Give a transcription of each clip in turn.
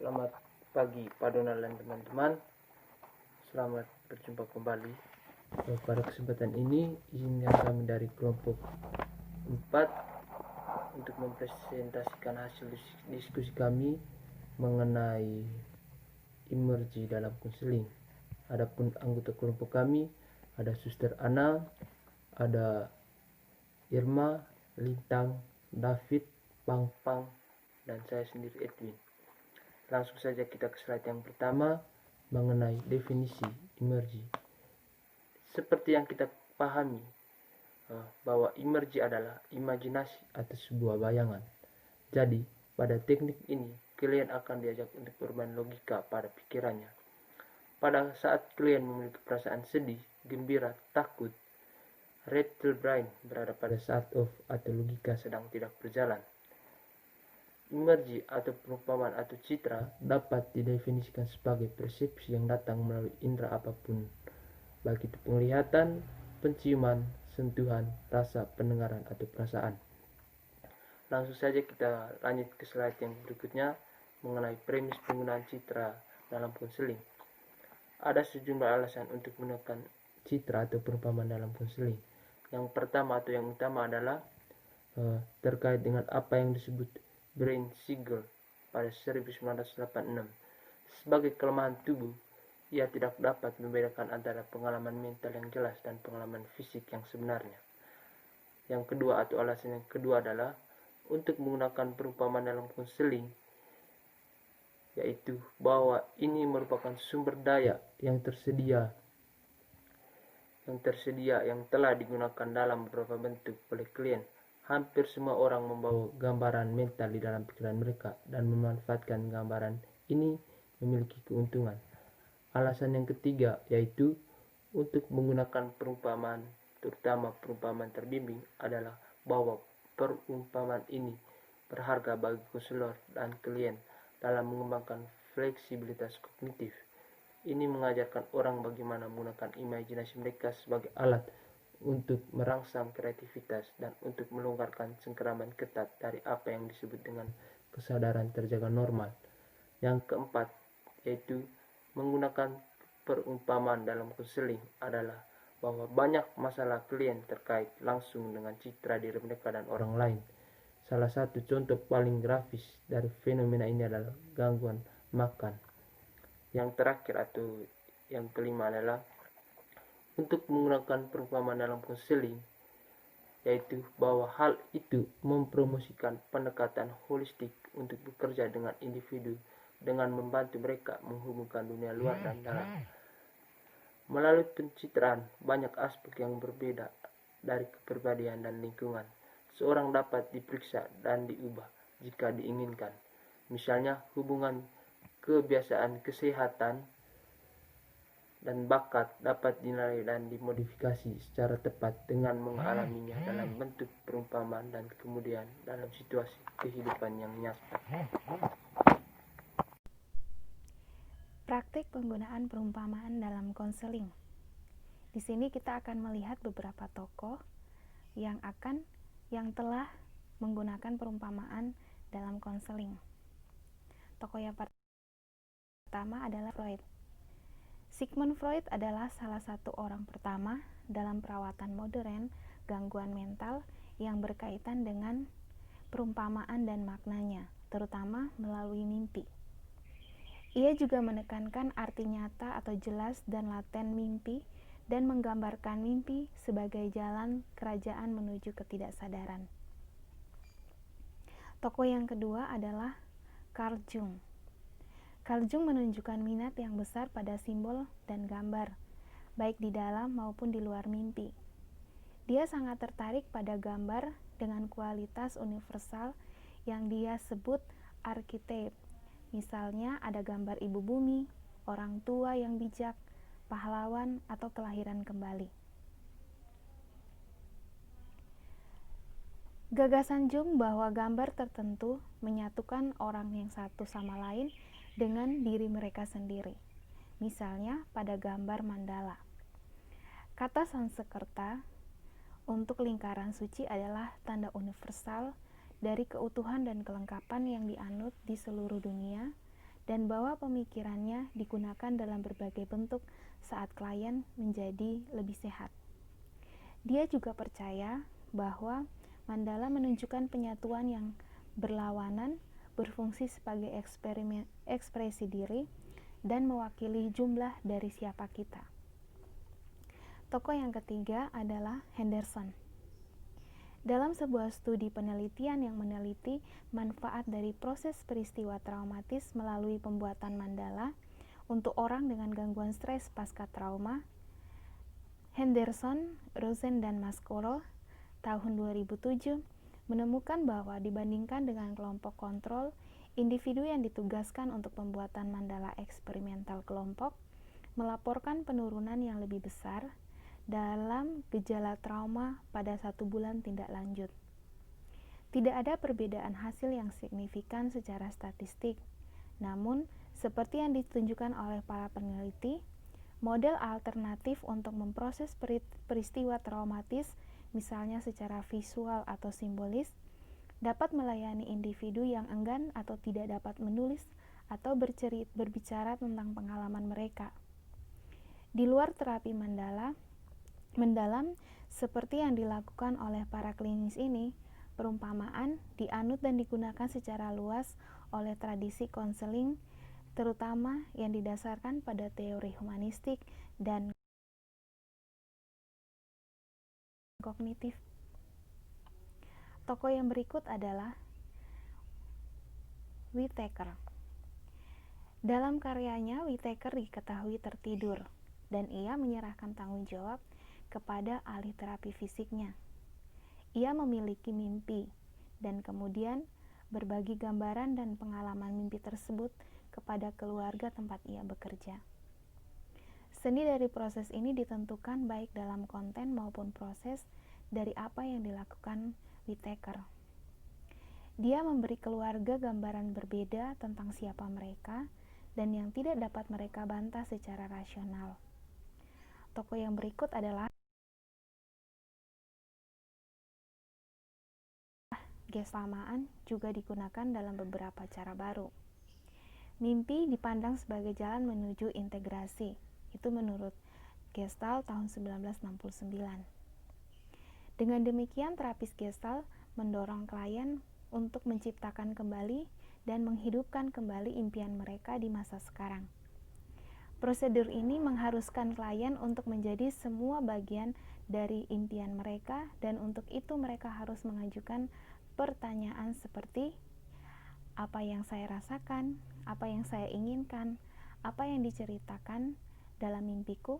Selamat pagi Pak Donald dan teman-teman. Selamat berjumpa kembali. Pada kesempatan ini izinkan kami dari kelompok 4 untuk mempresentasikan hasil diskusi kami mengenai emergi dalam konseling. Adapun anggota kelompok kami ada Suster Ana, ada Irma, Lintang, David, Pang, dan saya sendiri Edwin. Langsung saja kita ke slide yang pertama mengenai definisi emergi. Seperti yang kita pahami bahwa emergi adalah imajinasi atau sebuah bayangan. Jadi pada teknik ini klien akan diajak untuk bermain logika pada pikirannya. Pada saat klien memiliki perasaan sedih, gembira, takut, reptile brain berada pada saat off atau logika sedang tidak berjalan. Emergi atau perumpamaan atau citra dapat didefinisikan sebagai persepsi yang datang melalui indera apapun, baik itu penglihatan, penciuman, sentuhan, rasa, pendengaran, atau perasaan. Langsung saja kita lanjut ke slide yang berikutnya mengenai premis penggunaan citra dalam konseling. Ada sejumlah alasan untuk menggunakan citra atau perumpamaan dalam konseling. Yang pertama atau yang utama adalah terkait dengan apa yang disebut Brain Siegel pada 1986. Sebagai kelemahan tubuh, ia tidak dapat membedakan antara pengalaman mental yang jelas dan pengalaman fisik yang sebenarnya. Yang kedua atau alasan yang kedua adalah untuk menggunakan perumpamaan dalam konseling, yaitu bahwa ini merupakan sumber daya yang tersedia yang telah digunakan dalam beberapa bentuk oleh klien. Hampir semua orang membawa gambaran mental di dalam pikiran mereka dan memanfaatkan gambaran ini memiliki keuntungan. Alasan yang ketiga yaitu untuk menggunakan perumpamaan, terutama perumpamaan terbimbing, adalah bahwa perumpamaan ini berharga bagi konselor dan klien dalam mengembangkan fleksibilitas kognitif. Ini mengajarkan orang bagaimana menggunakan imajinasi mereka sebagai alat untuk merangsang kreativitas dan untuk melonggarkan cengkeraman ketat dari apa yang disebut dengan kesadaran terjaga normal. Yang keempat yaitu menggunakan perumpamaan dalam konseling adalah bahwa banyak masalah klien terkait langsung dengan citra diri mereka dan orang lain. Salah satu contoh paling grafis dari fenomena ini adalah gangguan makan. Yang terakhir atau yang kelima adalah untuk menggunakan perumpamaan dalam konseling, yaitu bahwa hal itu mempromosikan pendekatan holistik untuk bekerja dengan individu dengan membantu mereka menghubungkan dunia luar dan dalam. Melalui pencitraan banyak aspek yang berbeda dari kepribadian dan lingkungan, seorang dapat diperiksa dan diubah jika diinginkan. Misalnya hubungan kebiasaan kesehatan dan bakat dapat dinilai dan dimodifikasi secara tepat dengan mengalaminya dalam bentuk perumpamaan dan kemudian dalam situasi kehidupan yang nyata. Praktik penggunaan perumpamaan dalam konseling. Di sini kita akan melihat beberapa tokoh yang telah menggunakan perumpamaan dalam konseling. Tokoh yang pertama adalah Freud. Sigmund Freud adalah salah satu orang pertama dalam perawatan modern gangguan mental yang berkaitan dengan perumpamaan dan maknanya, terutama melalui mimpi. Ia juga menekankan arti nyata atau jelas dan laten mimpi dan menggambarkan mimpi sebagai jalan kerajaan menuju ketidaksadaran. Tokoh yang kedua adalah Carl Jung. Carl Jung menunjukkan minat yang besar pada simbol dan gambar, baik di dalam maupun di luar mimpi. Dia sangat tertarik pada gambar dengan kualitas universal yang dia sebut archetype. Misalnya ada gambar ibu bumi, orang tua yang bijak, pahlawan, atau kelahiran kembali. Gagasan Jung bahwa gambar tertentu menyatukan orang yang satu sama lain dengan diri mereka sendiri. Misalnya pada gambar mandala. Kata Sanskerta untuk lingkaran suci adalah tanda universal dari keutuhan dan kelengkapan yang dianut di seluruh dunia dan bahwa pemikirannya digunakan dalam berbagai bentuk saat klien menjadi lebih sehat. Dia juga percaya bahwa mandala menunjukkan penyatuan yang berlawanan, berfungsi sebagai ekspresi diri, dan mewakili jumlah dari siapa kita. Tokoh yang ketiga adalah Henderson. Dalam sebuah studi penelitian yang meneliti manfaat dari proses peristiwa traumatis melalui pembuatan mandala untuk orang dengan gangguan stres pasca trauma, Henderson, Rosen, dan Mascolo tahun 2007 menemukan bahwa dibandingkan dengan kelompok kontrol, individu yang ditugaskan untuk pembuatan mandala eksperimental kelompok melaporkan penurunan yang lebih besar dalam gejala trauma pada 1 bulan tindak lanjut. Tidak ada perbedaan hasil yang signifikan secara statistik, namun seperti yang ditunjukkan oleh para peneliti, model alternatif untuk memproses peristiwa traumatis, misalnya secara visual atau simbolis, dapat melayani individu yang enggan atau tidak dapat menulis atau berbicara tentang pengalaman mereka. Di luar terapi mendalam seperti yang dilakukan oleh para klinis ini, perumpamaan dianut dan digunakan secara luas oleh tradisi konseling, terutama yang didasarkan pada teori humanistik dan kognitif. Tokoh yang berikut adalah Whittaker. Dalam karyanya, Whittaker diketahui tertidur, dan ia menyerahkan tanggung jawab kepada ahli terapi fisiknya. Ia memiliki mimpi, dan kemudian berbagi gambaran dan pengalaman mimpi tersebut kepada keluarga tempat ia bekerja. Seni dari proses ini ditentukan baik dalam konten maupun proses dari apa yang dilakukan Whittaker. Dia memberi keluarga gambaran berbeda tentang siapa mereka dan yang tidak dapat mereka bantah secara rasional. Tokoh yang berikut adalah Gestamaan juga digunakan dalam beberapa cara baru. Mimpi dipandang sebagai jalan menuju integrasi, itu menurut Gestalt tahun 1969. Dengan demikian, terapis Gestalt mendorong klien untuk menciptakan kembali dan menghidupkan kembali impian mereka di masa sekarang. Prosedur ini mengharuskan klien untuk menjadi semua bagian dari impian mereka, dan untuk itu mereka harus mengajukan pertanyaan seperti, apa yang saya rasakan, apa yang saya inginkan, apa yang diceritakan dalam mimpiku.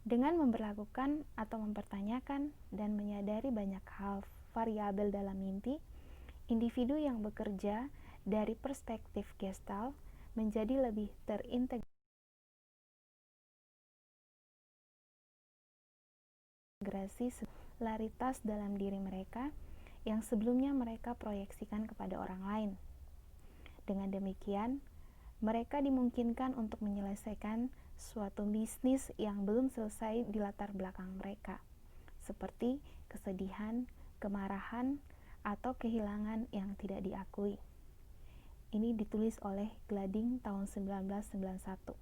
Dengan memperlakukan atau mempertanyakan dan menyadari banyak hal variabel dalam mimpi, individu yang bekerja dari perspektif Gestalt menjadi lebih terintegrasi similaritas dalam diri mereka yang sebelumnya mereka proyeksikan kepada orang lain. Dengan demikian, mereka dimungkinkan untuk menyelesaikan suatu bisnis yang belum selesai di latar belakang mereka, seperti kesedihan, kemarahan, atau kehilangan yang tidak diakui. Ini ditulis oleh Glading tahun 1991.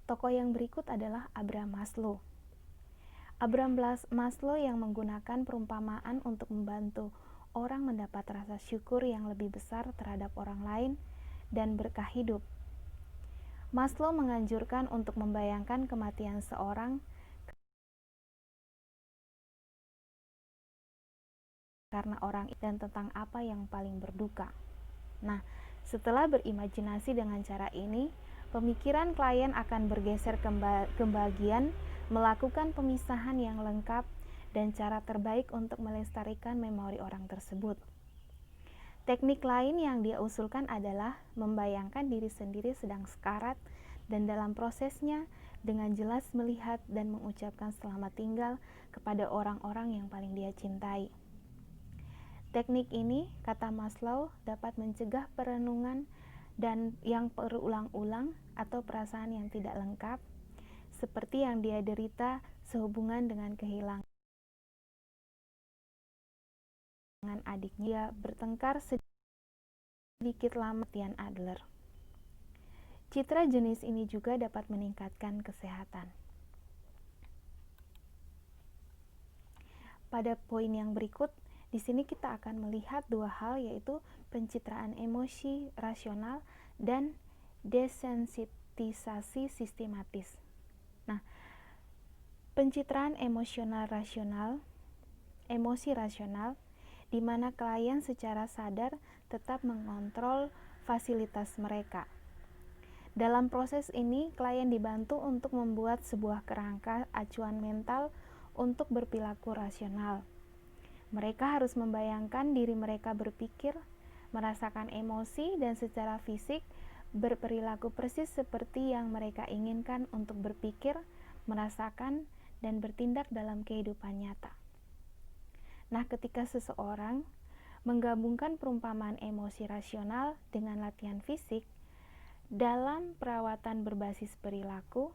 Tokoh yang berikut adalah Abraham Maslow. Abraham Maslow yang menggunakan perumpamaan untuk membantu orang mendapat rasa syukur yang lebih besar terhadap orang lain dan berkah hidup. Maslow menganjurkan untuk membayangkan kematian seorang karena orang dan tentang apa yang paling berduka. Nah, setelah berimajinasi dengan cara ini, pemikiran klien akan bergeser ke bagian melakukan pemisahan yang lengkap dan cara terbaik untuk melestarikan memori orang tersebut. Teknik lain yang dia usulkan adalah membayangkan diri sendiri sedang sekarat dan dalam prosesnya dengan jelas melihat dan mengucapkan selamat tinggal kepada orang-orang yang paling dia cintai. Teknik ini, kata Maslow, dapat mencegah perenungan dan yang berulang-ulang atau perasaan yang tidak lengkap, seperti yang dia derita sehubungan dengan kehilangan adiknya. Dia bertengkar sedikit lama latihan Adler. Citra jenis ini juga dapat meningkatkan kesehatan. Pada poin yang berikut, di sini kita akan melihat dua hal, yaitu pencitraan emosi rasional dan desensitisasi sistematis. Nah, pencitraan emosi rasional, di mana klien secara sadar tetap mengontrol fasilitas mereka. Dalam proses ini, klien dibantu untuk membuat sebuah kerangka acuan mental untuk berperilaku rasional. Mereka harus membayangkan diri mereka berpikir, merasakan emosi, dan secara fisik berperilaku persis seperti yang mereka inginkan untuk berpikir, merasakan, dan bertindak dalam kehidupan nyata. Nah, ketika seseorang menggabungkan perumpamaan emosi rasional dengan latihan fisik, dalam perawatan berbasis perilaku,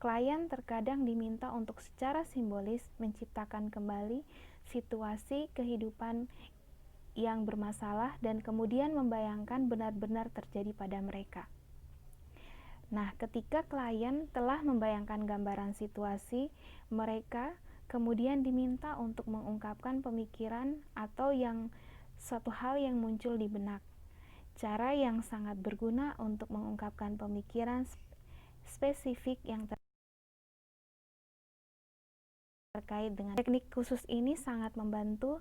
klien terkadang diminta untuk secara simbolis menciptakan kembali situasi kehidupan yang bermasalah dan kemudian membayangkan benar-benar terjadi pada mereka. Nah, ketika klien telah membayangkan gambaran situasi, mereka kemudian diminta untuk mengungkapkan pemikiran atau suatu hal yang muncul di benak. Cara yang sangat berguna untuk mengungkapkan pemikiran spesifik yang terkait dengan teknik khusus ini sangat membantu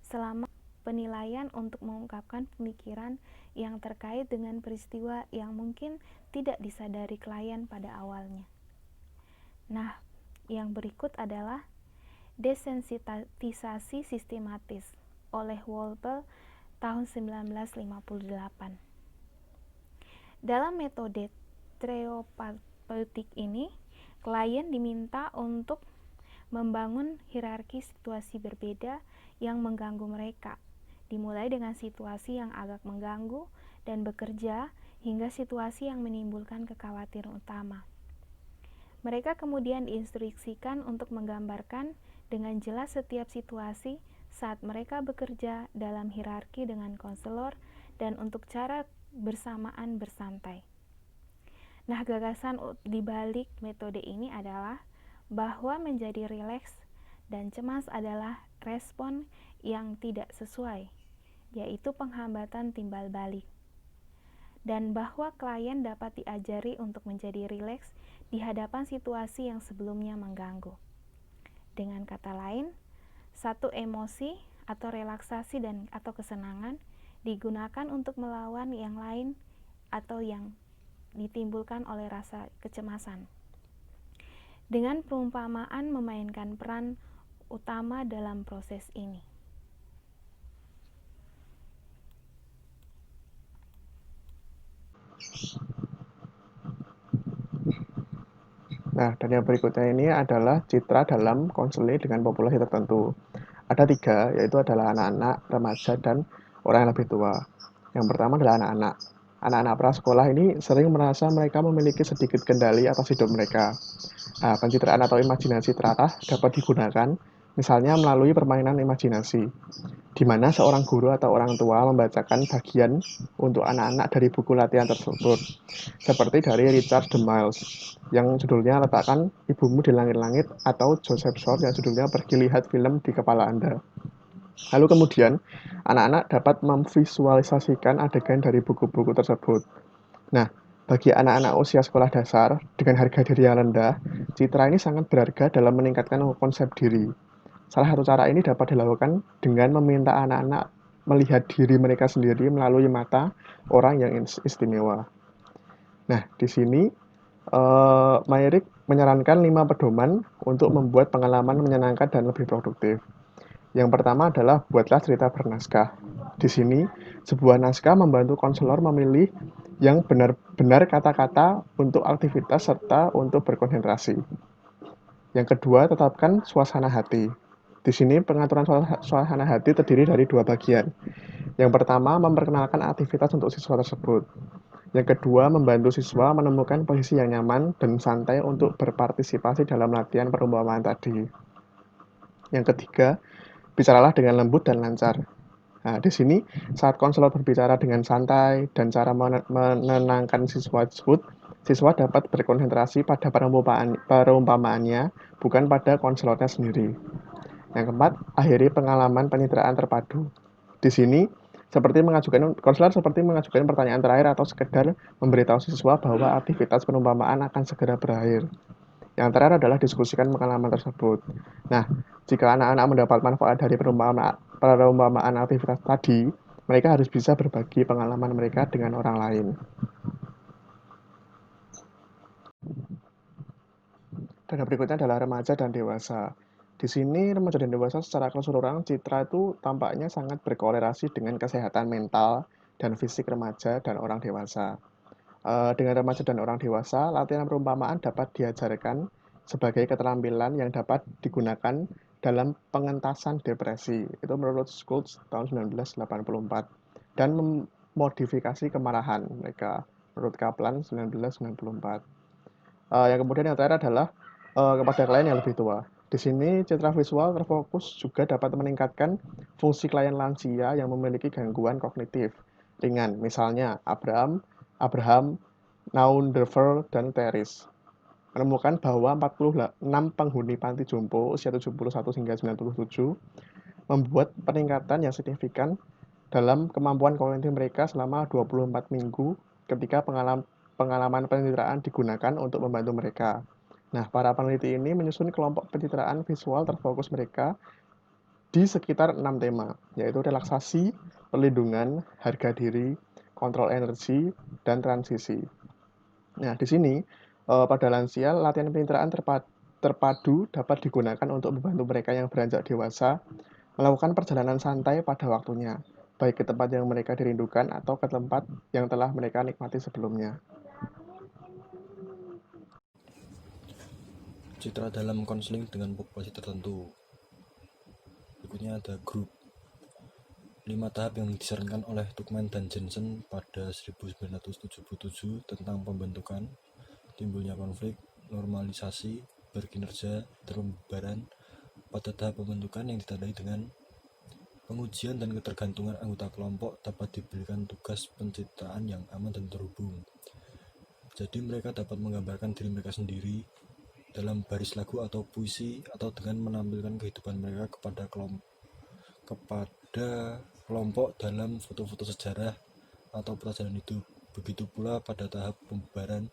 selama penilaian untuk mengungkapkan pemikiran yang terkait dengan peristiwa yang mungkin tidak disadari klien pada awalnya. Nah, yang berikut adalah desensitisasi sistematis oleh Wolpe tahun 1958. Dalam metode terapeutik ini, klien diminta untuk membangun hierarki situasi berbeda yang mengganggu mereka, dimulai dengan situasi yang agak mengganggu dan bekerja hingga situasi yang menimbulkan kekhawatiran utama. Mereka kemudian diinstruksikan untuk menggambarkan dengan jelas setiap situasi saat mereka bekerja dalam hierarki dengan konselor dan untuk cara bersamaan bersantai. Nah, gagasan di balik metode ini adalah bahwa menjadi rileks dan cemas adalah respon yang tidak sesuai, yaitu penghambatan timbal balik. Dan bahwa klien dapat diajari untuk menjadi rileks di hadapan situasi yang sebelumnya mengganggu. Dengan kata lain, satu emosi atau relaksasi atau kesenangan digunakan untuk melawan yang lain atau yang ditimbulkan oleh rasa kecemasan. Dengan perumpamaan memainkan peran utama dalam proses ini. Nah, dan yang berikutnya ini adalah citra dalam konseling dengan populasi tertentu. Ada 3, yaitu adalah anak-anak, remaja, dan orang yang lebih tua. Yang pertama adalah anak-anak. Anak-anak prasekolah ini sering merasa mereka memiliki sedikit kendali atas hidup mereka. Nah, pencitraan atau imajinasi terarah dapat digunakan misalnya melalui permainan imajinasi, di mana seorang guru atau orang tua membacakan bagian untuk anak-anak dari buku latihan tersebut, seperti dari Richard de Miles, yang judulnya Letakkan Ibumu di Langit-Langit, atau Joseph Short yang judulnya Pergi Lihat Film di Kepala Anda. Lalu kemudian, anak-anak dapat memvisualisasikan adegan dari buku-buku tersebut. Nah, bagi anak-anak usia sekolah dasar dengan harga diri yang rendah, citra ini sangat berharga dalam meningkatkan konsep diri. Salah satu cara ini dapat dilakukan dengan meminta anak-anak melihat diri mereka sendiri melalui mata orang yang istimewa. Nah, di sini Mayrik menyarankan 5 pedoman untuk membuat pengalaman menyenangkan dan lebih produktif. Yang pertama adalah buatlah cerita bernaskah. Di sini, sebuah naskah membantu konselor memilih yang benar-benar kata-kata untuk aktivitas serta untuk berkonsentrasi. Yang kedua, tetapkan suasana hati. Di sini, pengaturan suasana hati terdiri dari 2 bagian. Yang pertama, memperkenalkan aktivitas untuk siswa tersebut. Yang kedua, membantu siswa menemukan posisi yang nyaman dan santai untuk berpartisipasi dalam latihan perumpamaan tadi. Yang ketiga, bicaralah dengan lembut dan lancar. Nah, di sini saat konselor berbicara dengan santai dan cara menenangkan siswa tersebut, siswa dapat berkonsentrasi pada perumpamaannya, bukan pada konselornya sendiri. Yang keempat, akhiri pengalaman pencitraan terpadu. Di sini, konselor seperti mengajukan pertanyaan terakhir atau sekedar memberitahu siswa bahwa aktivitas perumpamaan akan segera berakhir. Yang terakhir adalah diskusikan pengalaman tersebut. Nah, jika anak-anak mendapat manfaat dari perumpamaan aktivitas tadi, mereka harus bisa berbagi pengalaman mereka dengan orang lain. Dan yang berikutnya adalah remaja dan dewasa. Di sini remaja dan dewasa secara keseluruhan citra itu tampaknya sangat berkorelasi dengan kesehatan mental dan fisik remaja dan orang dewasa. Dengan remaja dan orang dewasa, latihan perumpamaan dapat diajarkan sebagai keterampilan yang dapat digunakan dalam pengentasan depresi. Itu menurut Schultz tahun 1984. Dan memodifikasi kemarahan mereka menurut Kaplan 1994. Yang kemudian yang terakhir adalah kepada klien yang lebih tua. Di sini citra visual terfokus juga dapat meningkatkan fungsi klien lansia yang memiliki gangguan kognitif ringan, misalnya Abraham, Naunderfer, dan Teris. Menemukan bahwa 46 penghuni panti jompo usia 71 hingga 97 membuat peningkatan yang signifikan dalam kemampuan kognitif mereka selama 24 minggu ketika pengalaman pencitraan digunakan untuk membantu mereka. Nah, para peneliti ini menyusun kelompok pencitraan visual terfokus mereka di sekitar 6 tema, yaitu relaksasi, perlindungan, harga diri, kontrol energi, dan transisi. Nah, di sini pada lansia, latihan pencitraan terpadu dapat digunakan untuk membantu mereka yang beranjak dewasa melakukan perjalanan santai pada waktunya, baik ke tempat yang mereka dirindukan atau ke tempat yang telah mereka nikmati sebelumnya. Citra dalam konseling dengan populasi tertentu. Berikutnya ada grup. 5 tahap yang disarankan oleh Tuchman dan Jensen pada 1977 tentang pembentukan, timbulnya konflik, normalisasi, berkinerja, terpembubaran pada tahap pembentukan yang ditandai dengan pengujian dan ketergantungan anggota kelompok dapat diberikan tugas pencitraan yang aman dan terhubung. Jadi mereka dapat menggambarkan diri mereka sendiri dalam baris lagu atau puisi atau dengan menampilkan kehidupan mereka kepada kelompok dalam foto-foto sejarah atau perjalanan hidup. Begitu pula pada tahap pembubaran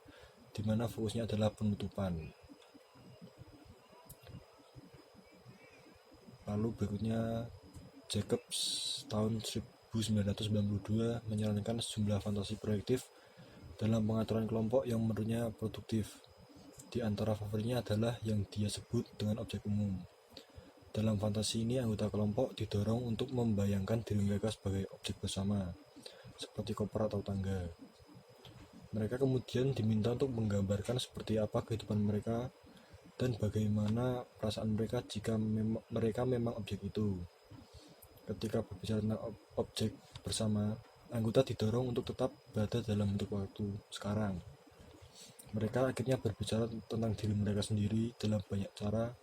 di mana fokusnya adalah penutupan. Lalu berikutnya Jacobs tahun 1992 menyarankan sejumlah fantasi proyektif dalam pengaturan kelompok yang menurutnya produktif. Di antara favoritnya adalah yang dia sebut dengan objek umum. Dalam fantasi ini, anggota kelompok didorong untuk membayangkan diri mereka sebagai objek bersama, seperti koper atau tangga. Mereka kemudian diminta untuk menggambarkan seperti apa kehidupan mereka dan bagaimana perasaan mereka jika mereka memang objek itu. Ketika berbicara tentang objek bersama, anggota didorong untuk tetap berada dalam bentuk waktu sekarang. Mereka akhirnya berbicara tentang diri mereka sendiri dalam banyak cara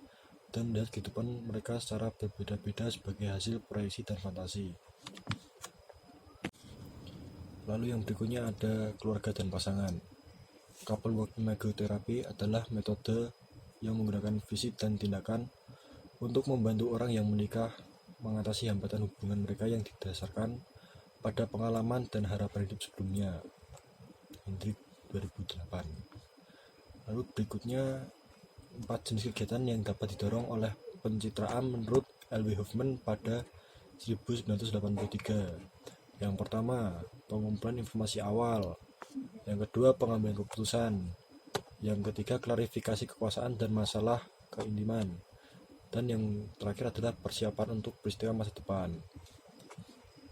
dan melihat kehidupan mereka secara berbeda-beda sebagai hasil proyeksi dan fantasi. Lalu yang berikutnya ada keluarga dan pasangan. Couple work imago-therapy adalah metode yang menggunakan fisik dan tindakan untuk membantu orang yang menikah mengatasi hambatan hubungan mereka yang didasarkan pada pengalaman dan harapan hidup sebelumnya. Hendrik 2008. Lalu berikutnya 4 jenis kegiatan yang dapat didorong oleh pencitraan menurut L.W. Hoffman pada 1983. Yang pertama, pengumpulan informasi awal. Yang kedua, pengambilan keputusan. Yang ketiga, klarifikasi kekuasaan dan masalah keintiman. Dan yang terakhir adalah persiapan untuk peristiwa masa depan.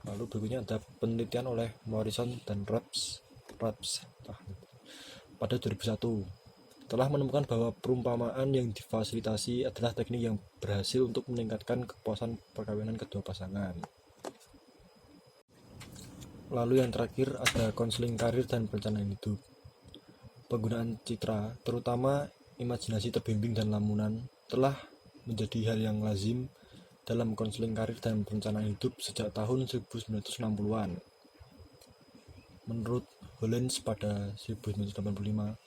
Lalu berikutnya ada penelitian oleh Morrison dan Rapps pada 2001 telah menemukan bahwa perumpamaan yang difasilitasi adalah teknik yang berhasil untuk meningkatkan kepuasan perkawinan kedua pasangan. Lalu yang terakhir ada konseling karir dan perencanaan hidup. Penggunaan citra, terutama imajinasi terbimbing dan lamunan, telah menjadi hal yang lazim dalam konseling karir dan perencanaan hidup sejak tahun 1960-an. Menurut Hollins pada 1985,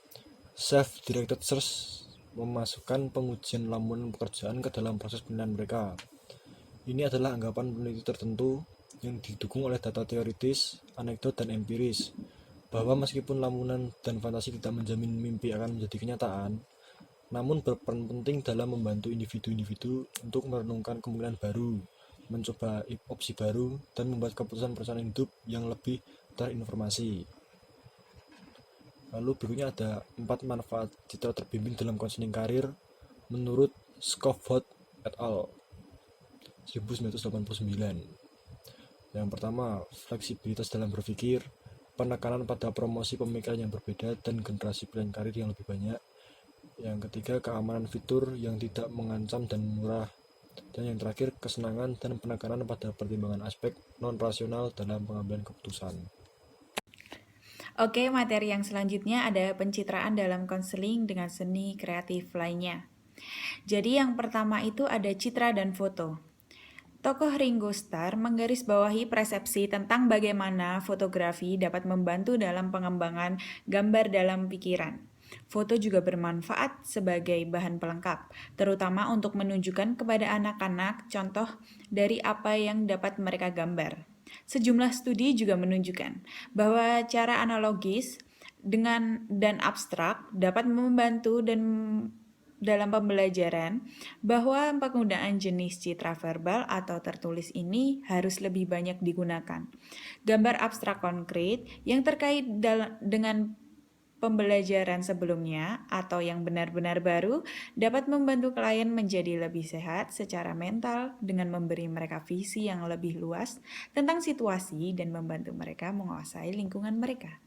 Self-Directed Search memasukkan pengujian lamunan pekerjaan ke dalam proses penilaian mereka. Ini adalah anggapan peneliti tertentu yang didukung oleh data teoritis, anekdot, dan empiris, bahwa meskipun lamunan dan fantasi tidak menjamin mimpi akan menjadi kenyataan, namun berperan penting dalam membantu individu-individu untuk merenungkan kemungkinan baru, mencoba opsi baru, dan membuat keputusan perencanaan hidup yang lebih terinformasi. Lalu berikutnya ada 4 manfaat citra terbimbing dalam konseling karir menurut Scofford et al. 1989. Yang pertama, fleksibilitas dalam berpikir, penekanan pada promosi pemikiran yang berbeda dan generasi pilihan karir yang lebih banyak. Yang ketiga, keamanan fitur yang tidak mengancam dan murah. Dan yang terakhir, kesenangan dan penekanan pada pertimbangan aspek non-rasional dalam pengambilan keputusan. Oke, materi yang selanjutnya ada pencitraan dalam konseling dengan seni kreatif lainnya. Jadi yang pertama itu ada citra dan foto. Tokoh Ringo Starr menggarisbawahi persepsi tentang bagaimana fotografi dapat membantu dalam pengembangan gambar dalam pikiran. Foto juga bermanfaat sebagai bahan pelengkap, terutama untuk menunjukkan kepada anak-anak contoh dari apa yang dapat mereka gambar. Sejumlah studi juga menunjukkan bahwa cara analogis dan abstrak dapat membantu dalam pembelajaran, bahwa penggunaan jenis citra verbal atau tertulis ini harus lebih banyak digunakan. Gambar abstrak konkret yang terkait dengan pembelajaran sebelumnya atau yang benar-benar baru dapat membantu klien menjadi lebih sehat secara mental dengan memberi mereka visi yang lebih luas tentang situasi dan membantu mereka menguasai lingkungan mereka.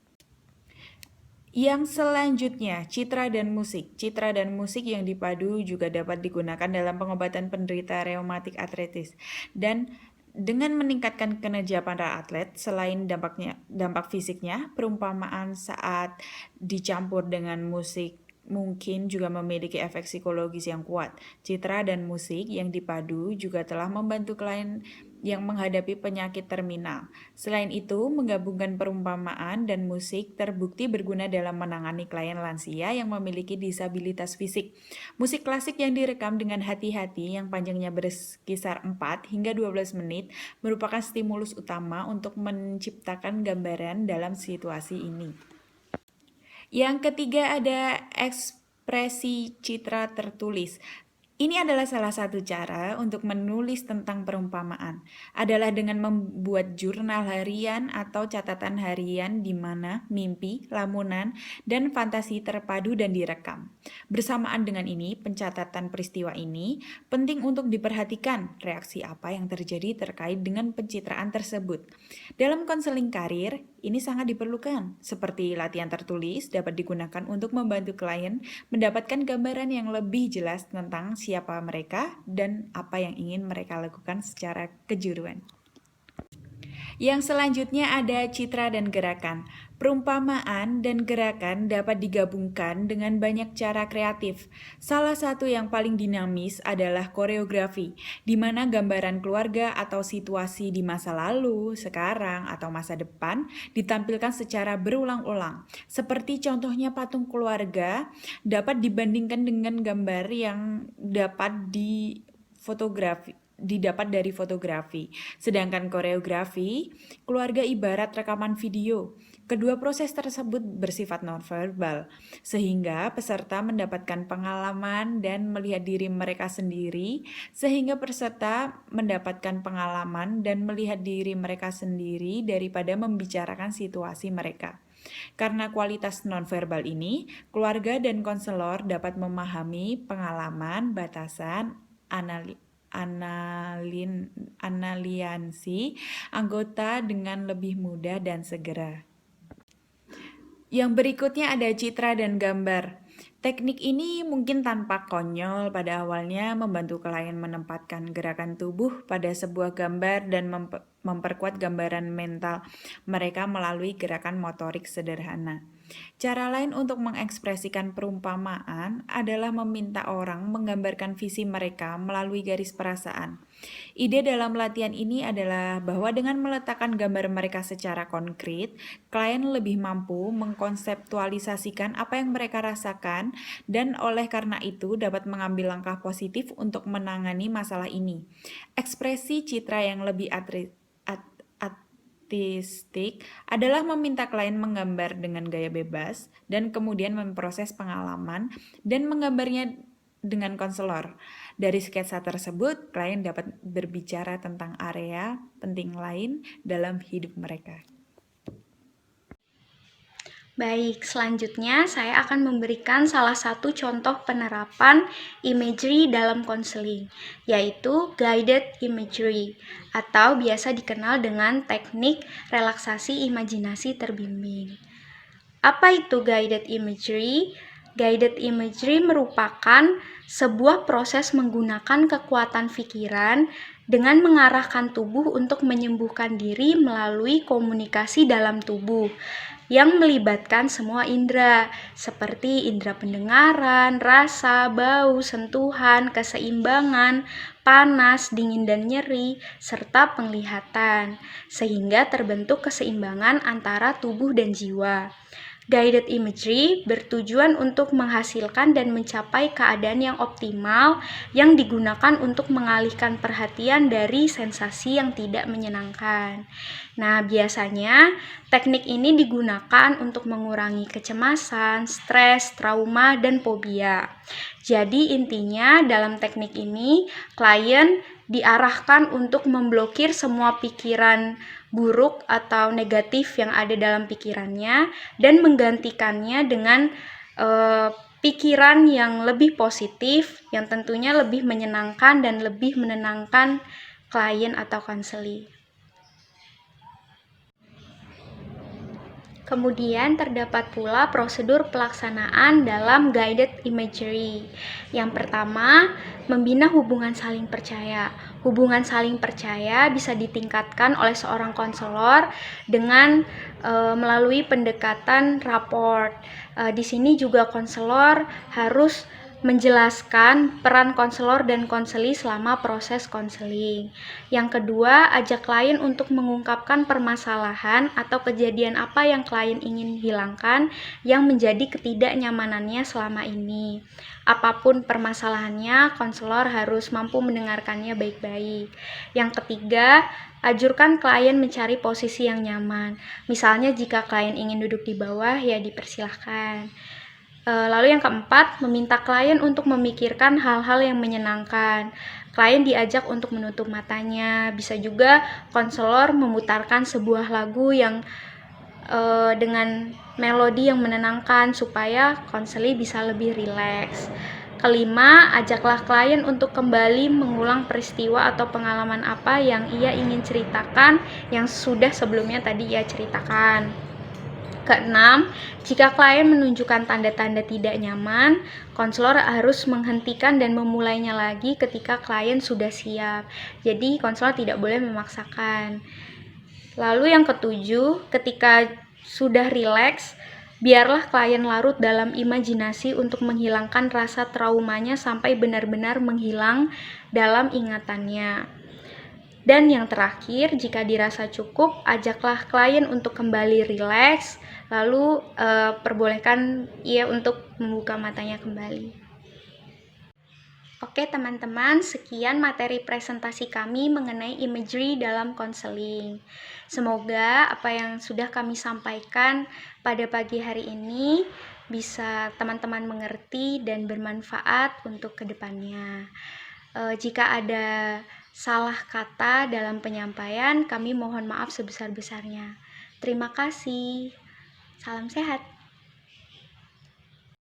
Yang selanjutnya, citra dan musik. Citra dan musik yang dipadu juga dapat digunakan dalam pengobatan penderita reumatik artritis. Dan dengan meningkatkan kinerja para atlet, selain dampak fisiknya, perumpamaan saat dicampur dengan musik mungkin juga memiliki efek psikologis yang kuat. Citra dan musik yang dipadu juga telah membantu klien yang menghadapi penyakit terminal. Selain itu, menggabungkan perumpamaan dan musik terbukti berguna dalam menangani klien lansia yang memiliki disabilitas fisik. Musik klasik yang direkam dengan hati-hati yang panjangnya berkisar 4 hingga 12 menit merupakan stimulus utama untuk menciptakan gambaran dalam situasi ini. Yang ketiga ada ekspresi citra tertulis. Ini adalah salah satu cara untuk menulis tentang perumpamaan, adalah dengan membuat jurnal harian atau catatan harian di mana mimpi, lamunan, dan fantasi terpadu dan direkam. Bersamaan dengan ini, pencatatan peristiwa ini penting untuk diperhatikan reaksi apa yang terjadi terkait dengan pencitraan tersebut. Dalam konseling karir, ini sangat diperlukan, seperti latihan tertulis dapat digunakan untuk membantu klien mendapatkan gambaran yang lebih jelas tentang siapa mereka dan apa yang ingin mereka lakukan secara kejuruan. Yang selanjutnya ada citra dan gerakan. Perumpamaan dan gerakan dapat digabungkan dengan banyak cara kreatif. Salah satu yang paling dinamis adalah koreografi, di mana gambaran keluarga atau situasi di masa lalu, sekarang, atau masa depan ditampilkan secara berulang-ulang. Seperti contohnya patung keluarga dapat dibandingkan dengan gambar yang dapat didapat dari fotografi. Sedangkan koreografi, keluarga ibarat rekaman video. Kedua proses tersebut bersifat nonverbal, sehingga peserta mendapatkan pengalaman dan melihat diri mereka sendiri, daripada membicarakan situasi mereka. Karena kualitas nonverbal ini, keluarga dan konselor dapat memahami pengalaman, batasan, analiansi anggota dengan lebih mudah dan segera. Yang berikutnya ada citra dan gambar. Teknik ini mungkin tanpa konyol pada awalnya membantu klien menempatkan gerakan tubuh pada sebuah gambar dan memperkuat gambaran mental mereka melalui gerakan motorik sederhana. Cara lain untuk mengekspresikan perumpamaan adalah meminta orang menggambarkan visi mereka melalui garis perasaan. Ide dalam latihan ini adalah bahwa dengan meletakkan gambar mereka secara konkret, klien lebih mampu mengkonseptualisasikan apa yang mereka rasakan dan oleh karena itu dapat mengambil langkah positif untuk menangani masalah ini. Ekspresi citra yang lebih artistik adalah meminta klien menggambar dengan gaya bebas dan kemudian memproses pengalaman dan menggambarnya dengan konselor. Dari sketsa tersebut, klien dapat berbicara tentang area penting lain dalam hidup mereka. Baik, selanjutnya saya akan memberikan salah satu contoh penerapan imagery dalam konseling, yaitu guided imagery, atau biasa dikenal dengan teknik relaksasi imajinasi terbimbing. Apa itu guided imagery? Guided imagery merupakan sebuah proses menggunakan kekuatan pikiran dengan mengarahkan tubuh untuk menyembuhkan diri melalui komunikasi dalam tubuh yang melibatkan semua indera, seperti indera pendengaran, rasa, bau, sentuhan, keseimbangan, panas, dingin dan nyeri, serta penglihatan, sehingga terbentuk keseimbangan antara tubuh dan jiwa. Guided imagery bertujuan untuk menghasilkan dan mencapai keadaan yang optimal yang digunakan untuk mengalihkan perhatian dari sensasi yang tidak menyenangkan. Nah, biasanya teknik ini digunakan untuk mengurangi kecemasan, stres, trauma, dan fobia. Jadi intinya dalam teknik ini, klien diarahkan untuk memblokir semua pikiran buruk atau negatif yang ada dalam pikirannya dan menggantikannya dengan pikiran yang lebih positif, yang tentunya lebih menyenangkan dan lebih menenangkan klien atau konseli. Kemudian terdapat pula prosedur pelaksanaan dalam guided imagery. Yang pertama, membina hubungan saling percaya. Hubungan saling percaya bisa ditingkatkan oleh seorang konselor dengan melalui pendekatan rapport. Di sini juga konselor harus menjelaskan peran konselor dan konseli selama proses konseling. Yang kedua, ajak klien untuk mengungkapkan permasalahan atau kejadian apa yang klien ingin hilangkan yang menjadi ketidaknyamanannya selama ini. Apapun permasalahannya, konselor harus mampu mendengarkannya baik-baik. Yang ketiga, ajurkan klien mencari posisi yang nyaman. Misalnya jika klien ingin duduk di bawah, ya dipersilahkan. Lalu yang keempat, meminta klien untuk memikirkan hal-hal yang menyenangkan. Klien diajak untuk menutup matanya. Bisa juga konselor memutarkan sebuah lagu yang dengan melodi yang menenangkan supaya konseli bisa lebih rileks. Kelima, ajaklah klien untuk kembali mengulang peristiwa atau pengalaman apa yang ia ingin ceritakan yang sudah sebelumnya tadi ia ceritakan. Keenam, jika klien menunjukkan tanda-tanda tidak nyaman, konselor harus menghentikan dan memulainya lagi ketika klien sudah siap. Jadi, konselor tidak boleh memaksakan. Lalu yang ketujuh, ketika sudah rileks, biarlah klien larut dalam imajinasi untuk menghilangkan rasa traumanya sampai benar-benar menghilang dalam ingatannya. Dan yang terakhir, jika dirasa cukup, ajaklah klien untuk kembali rileks, lalu perbolehkan ia untuk membuka matanya kembali. Oke teman-teman, sekian materi presentasi kami mengenai imagery dalam konseling. Semoga apa yang sudah kami sampaikan pada pagi hari ini bisa teman-teman mengerti dan bermanfaat untuk kedepannya. Jika ada salah kata dalam penyampaian, kami mohon maaf sebesar-besarnya. Terima kasih. Salam sehat.